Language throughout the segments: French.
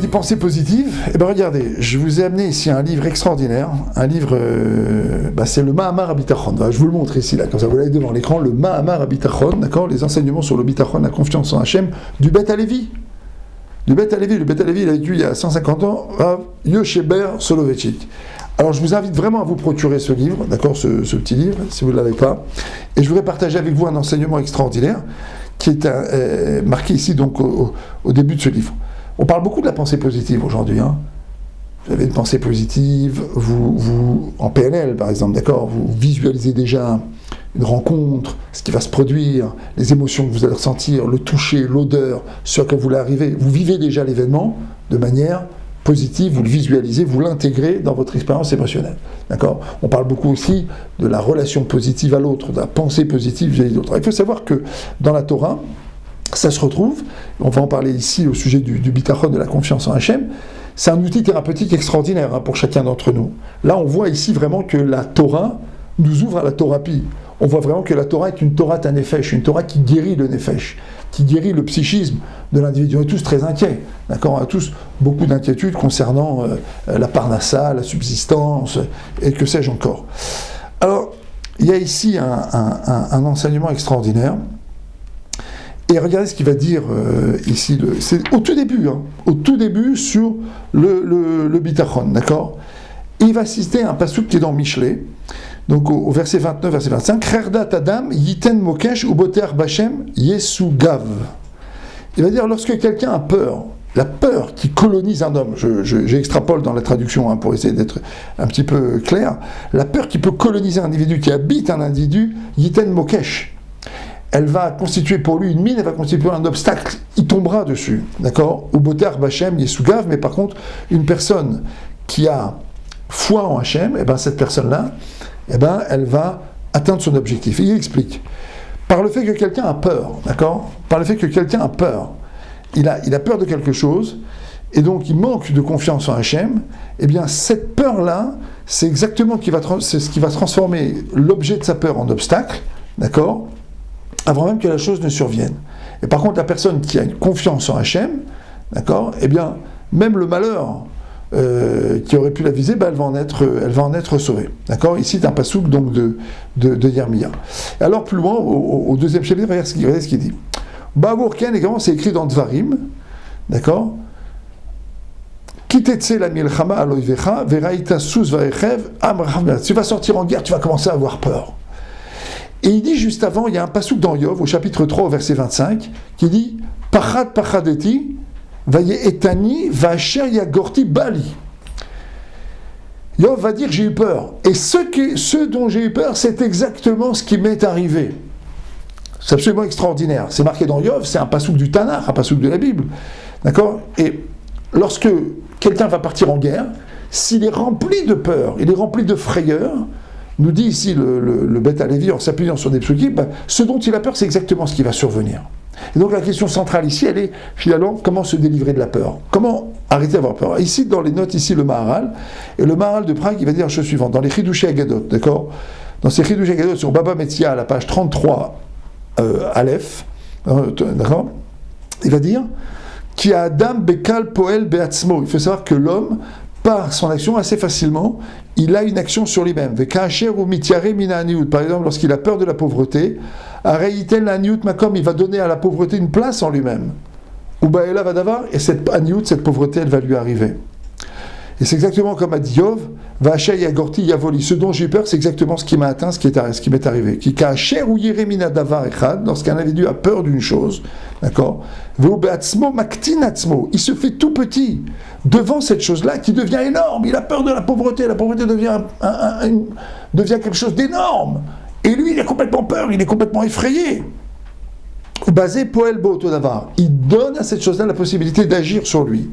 dit pensée positive, eh bien regardez, je vous ai amené ici un livre extraordinaire, un livre, c'est le Mahamar Habitachon, je vous le montre ici, là, comme ça vous l'avez devant l'écran, le Mahamar Habitachon, d'accord, les enseignements sur le Bitachon, la confiance en Hachem, du Beth Alevi. Le Beth Alevi, il a vécu il y a 150 ans, Rav Yosheber Soloveitchik. Alors je vous invite vraiment à vous procurer ce livre, d'accord, ce petit livre, si vous ne l'avez pas, et je voudrais partager avec vous un enseignement extraordinaire, qui est marqué ici donc au début de ce livre. On parle beaucoup de la pensée positive aujourd'hui. Hein. Vous avez une pensée positive, vous en PNL par exemple, d'accord, vous visualisez déjà une rencontre, ce qui va se produire, les émotions que vous allez ressentir, le toucher, l'odeur, ce à quoi vous allez arriver. Vous vivez déjà l'événement de manière positive, vous le visualisez, vous l'intégrez dans votre expérience émotionnelle. D'accord ? On parle beaucoup aussi de la relation positive à l'autre, de la pensée positive vis-à-vis de l'autre. Il faut savoir que dans la Torah, ça se retrouve, on va en parler ici au sujet du bitachon, de la confiance en Hachem, c'est un outil thérapeutique extraordinaire pour chacun d'entre nous. Là, on voit ici vraiment que la Torah nous ouvre à la thérapie. On voit vraiment que la Torah est une Torah Nefesh, une Torah qui guérit le Nefesh, qui guérit le psychisme de l'individu. On est tous très inquiets, d'accord ? On a tous beaucoup d'inquiétudes concernant la parnassa, la subsistance, et que sais-je encore. Alors, il y a ici un enseignement extraordinaire. Et regardez ce qu'il va dire ici, c'est au tout début sur le bitachon, d'accord ? Et il va citer un passouk qui est dans Michelet, donc au verset 29, verset 25, Cherdat Adam yiten mokesh uboter bachem yesu gav. Il va dire, lorsque quelqu'un a peur, la peur qui colonise un homme, j'extrapole dans la traduction pour essayer d'être un petit peu clair, la peur qui peut coloniser un individu, qui habite un individu, yiten mokesh. Elle va constituer pour lui une mine, elle va constituer un obstacle, il tombera dessus, d'accord ? Ou boter bachem yesugav, mais par contre, une personne qui a foi en Hachem, cette personne-là, elle va atteindre son objectif. Et il explique, par le fait que quelqu'un a peur, d'accord ? Par le fait que quelqu'un a peur, il a peur de quelque chose, et donc il manque de confiance en Hachem, cette peur-là, c'est exactement ce qui va transformer l'objet de sa peur en obstacle, d'accord ? Avant même que la chose ne survienne. Et par contre, la personne qui a une confiance en Hachem, d'accord, même le malheur qui aurait pu la viser, elle va en être sauvée. D'accord ? Ici, c'est un passouk donc de Yermia. Et alors, plus loin, au deuxième chapitre, regardez ce qu'il dit. Ba'avour Ken, et comment c'est écrit dans Dvarim, d'accord ? Kitetse la milchama aloivecha, veraita sus vaechev, amrav. Tu vas sortir en guerre, tu vas commencer à avoir peur. Et il dit juste avant, il y a un passouk dans Yov, au chapitre 3, au verset 25, qui dit « Pachad pachadeti, vaye etani, vacher yagorti bali ». Yov va dire « J'ai eu peur ». Et ce dont j'ai eu peur, c'est exactement ce qui m'est arrivé. C'est absolument extraordinaire. C'est marqué dans Yov, c'est un passouk du Tanakh, un passouk de la Bible. D'accord ? Et lorsque quelqu'un va partir en guerre, s'il est rempli de peur, il est rempli de frayeur, nous dit ici le Beth Alevi, en s'appuyant sur des psukim, ce dont il a peur, c'est exactement ce qui va survenir. Et donc la question centrale ici, elle est finalement comment se délivrer de la peur, comment arrêter d'avoir peur. Ici, dans les notes, ici le Maharal, et le Maharal de Prague, il va dire la chose suivante, dans les Chidushé Agadot, d'accord ? Dans ces Chidushé Agadot, sur Baba Metzia, à la page 33, Aleph, d'accord ? Il va dire Ki Adam Bekal Poel Beatzmo. Il faut savoir que l'homme, par son action assez facilement, il a une action sur lui-même. Par exemple, lorsqu'il a peur de la pauvreté, il va donner à la pauvreté une place en lui-même. Et cette pauvreté, elle va lui arriver. Et c'est exactement comme a dit Yov, ce dont j'ai eu peur, c'est exactement ce qui m'a atteint, ce qui m'est arrivé. Lorsqu'un individu a peur d'une chose, d'accord, il se fait tout petit devant cette chose-là qui devient énorme. Il a peur de la pauvreté devient quelque chose d'énorme. Et lui, il a complètement peur, il est complètement effrayé. Basé Poel Botodavar, il donne à cette chose-là la possibilité d'agir sur lui.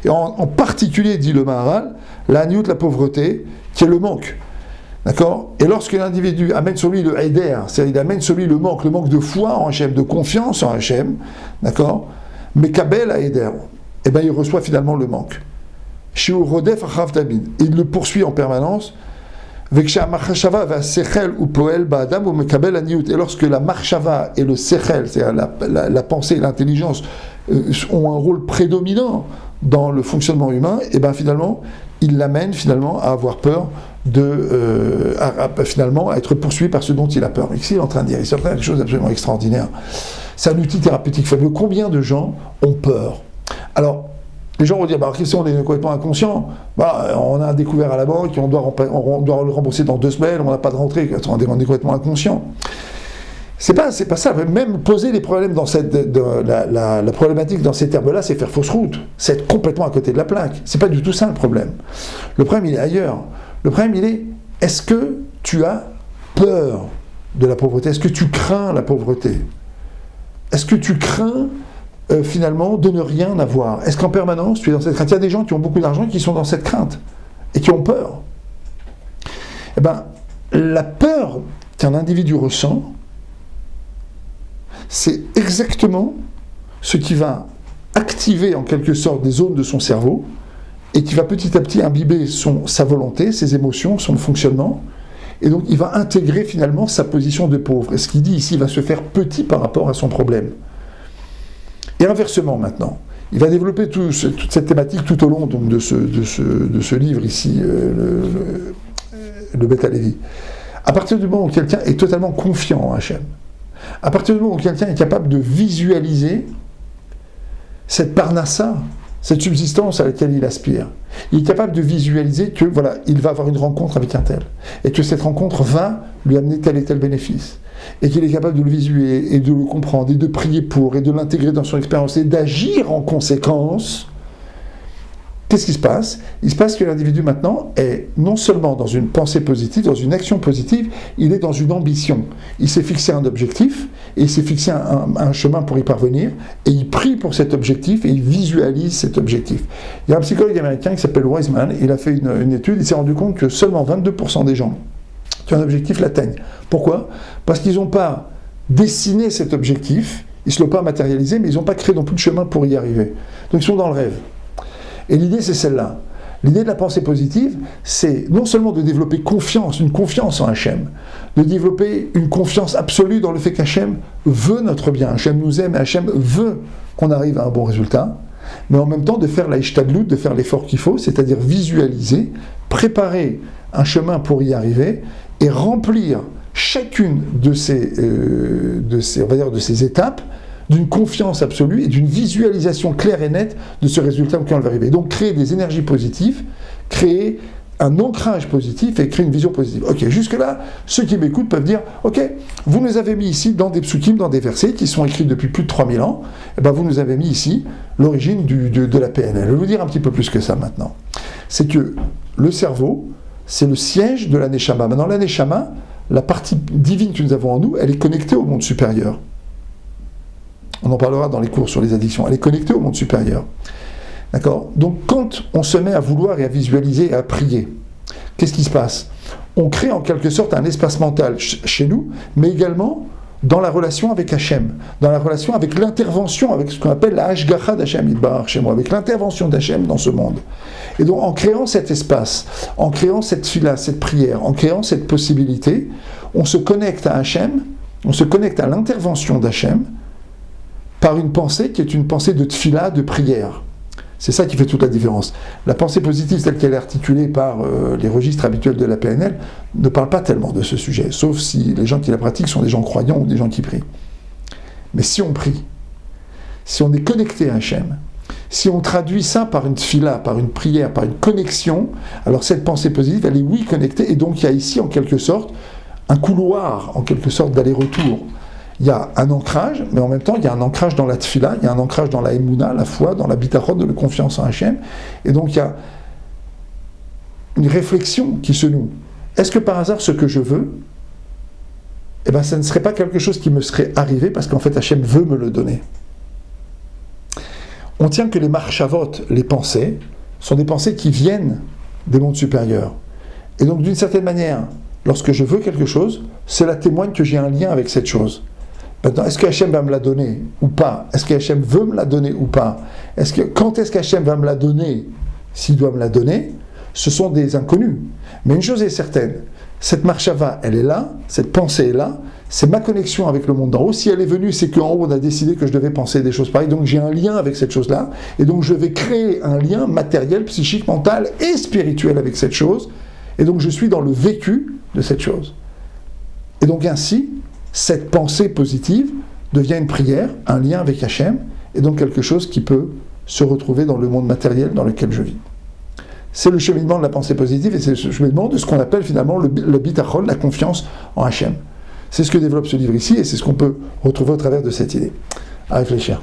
Et en particulier, dit le Maharal, la niout, la pauvreté, qui est le manque. D'accord ? Et lorsque l'individu amène sur lui le Heider, c'est-à-dire il amène sur lui le manque de foi en Hachem, de confiance en Hachem, d'accord ? Mais Kabel à Heider, il reçoit finalement le manque. Shiur Rodef Achav Tabid. Il le poursuit en permanence. Et lorsque la marchava et le sechel, c'est-à-dire la pensée et l'intelligence, ont un rôle prédominant dans le fonctionnement humain, et bien finalement, il l'amène finalement à avoir peur finalement à être poursuivi par ce dont il a peur. Ici, il est en train de dire, il est en train de quelque chose d'absolument extraordinaire. C'est un outil thérapeutique fabuleux. Combien de gens ont peur? Alors, les gens vont dire, si on est complètement inconscient, on a un découvert à la banque, on doit le rembourser dans 2 semaines, on n'a pas de rentrée, on est complètement inconscient. C'est pas ça. Même poser les problèmes dans la problématique dans ces termes-là, c'est faire fausse route. C'est être complètement à côté de la plaque. C'est pas du tout ça le problème. Le problème, il est ailleurs. Le problème, il est, est-ce que tu as peur de la pauvreté? Est-ce que tu crains la pauvreté? Est-ce que tu crains finalement de ne rien avoir? Est-ce qu'en permanence tu es dans cette crainte? Il y a des gens qui ont beaucoup d'argent qui sont dans cette crainte et qui ont peur. Eh bien, la peur qu'un individu ressent, c'est exactement ce qui va activer en quelque sorte des zones de son cerveau et qui va petit à petit imbiber sa volonté, ses émotions, son fonctionnement, et donc il va intégrer finalement sa position de pauvre. Et ce qu'il dit ici va se faire petit par rapport à son problème. Et inversement maintenant, il va développer toute cette thématique tout au long donc, de ce livre ici, le Beth Halevi. À partir du moment où quelqu'un est totalement confiant en Hachem, à partir du moment où quelqu'un est capable de visualiser cette parnassa, cette subsistance à laquelle il aspire, il est capable de visualiser que voilà, il va avoir une rencontre avec un tel, et que cette rencontre va lui amener tel et tel bénéfice, et qu'il est capable de le visualiser et de le comprendre et de prier pour et de l'intégrer dans son expérience et d'agir en conséquence. Qu'est-ce qui se passe? Il se passe que l'individu maintenant est non seulement dans une pensée positive, dans une action positive, il est dans une ambition. Il s'est fixé un objectif, et il s'est fixé un chemin pour y parvenir, et il prie pour cet objectif, et il visualise cet objectif. Il y a un psychologue américain qui s'appelle Wiseman, il a fait une étude, il s'est rendu compte que seulement 22% des gens qui ont un objectif l'atteignent. Pourquoi? Parce qu'ils n'ont pas dessiné cet objectif, ils ne se l'ont pas matérialisé, mais ils n'ont pas créé non plus de chemin pour y arriver. Donc ils sont dans le rêve. Et l'idée, c'est celle-là. L'idée de la pensée positive, c'est non seulement de développer une confiance en Hachem, de développer une confiance absolue dans le fait qu'Hachem veut notre bien, Hachem nous aime et Hachem veut qu'on arrive à un bon résultat, mais en même temps de faire la ishtadlut, de faire l'effort qu'il faut, c'est-à-dire visualiser, préparer un chemin pour y arriver et remplir chacune de ces étapes d'une confiance absolue et d'une visualisation claire et nette de ce résultat auquel on va arriver. Donc créer des énergies positives, créer un ancrage positif et créer une vision positive. Ok, jusque-là, ceux qui m'écoutent peuvent dire, ok, vous nous avez mis ici dans des psukim, dans des versets qui sont écrits depuis plus de 3000 ans, et ben vous nous avez mis ici l'origine de la PNL. Je vais vous dire un petit peu plus que ça maintenant. C'est que le cerveau, c'est le siège de la Neshama. Maintenant, la Neshama, la partie divine que nous avons en nous, elle est connectée au monde supérieur. On en parlera dans les cours sur les addictions. Elle est connectée au monde supérieur. D'accord? Donc, quand on se met à vouloir et à visualiser et à prier, qu'est-ce qui se passe? On crée en quelque sorte un espace mental chez nous, mais également dans la relation avec Hachem, dans la relation avec l'intervention, avec ce qu'on appelle la Hashgacha d'Hachem, Yitbarach chez moi, avec l'intervention d'Hachem dans ce monde. Et donc, en créant cet espace, en créant cette fila, cette prière, en créant cette possibilité, on se connecte à Hachem, on se connecte à l'intervention d'Hachem, par une pensée qui est une pensée de tfila, de prière. C'est ça qui fait toute la différence. La pensée positive, telle qu'elle est articulée par les registres habituels de la PNL, ne parle pas tellement de ce sujet, sauf si les gens qui la pratiquent sont des gens croyants ou des gens qui prient. Mais si on prie, si on est connecté à Hachem, si on traduit ça par une tfila, par une prière, par une connexion, alors cette pensée positive, elle est oui connectée, et donc il y a ici en quelque sorte un couloir, en quelque sorte d'aller-retour. Il y a un ancrage, mais en même temps, il y a un ancrage dans la tfila, il y a un ancrage dans la emuna, la foi, dans la bitachon, de la confiance en Hachem. Et donc, il y a une réflexion qui se noue. Est-ce que par hasard, ce que je veux, eh bien, ça ne serait pas quelque chose qui me serait arrivé, parce qu'en fait, Hachem veut me le donner. On tient que les marchavot, les pensées, sont des pensées qui viennent des mondes supérieurs. Et donc, d'une certaine manière, lorsque je veux quelque chose, cela témoigne que j'ai un lien avec cette chose. Maintenant, est-ce que Hachem va me la donner ou pas? Est-ce que Hachem veut me la donner ou pas? Quand est-ce qu'Hachem va me la donner? S'il doit me la donner, ce sont des inconnus. Mais une chose est certaine, cette marchava, elle est là, cette pensée est là, c'est ma connexion avec le monde d'en haut. Si elle est venue, c'est qu'en haut, on a décidé que je devais penser des choses pareilles, donc j'ai un lien avec cette chose-là, et donc je vais créer un lien matériel, psychique, mental et spirituel avec cette chose, et donc je suis dans le vécu de cette chose. Et donc ainsi, cette pensée positive devient une prière, un lien avec Hachem, et donc quelque chose qui peut se retrouver dans le monde matériel dans lequel je vis. C'est le cheminement de la pensée positive, et c'est le cheminement de ce qu'on appelle finalement le bitachon, la confiance en Hachem. C'est ce que développe ce livre ici, et c'est ce qu'on peut retrouver au travers de cette idée. À réfléchir.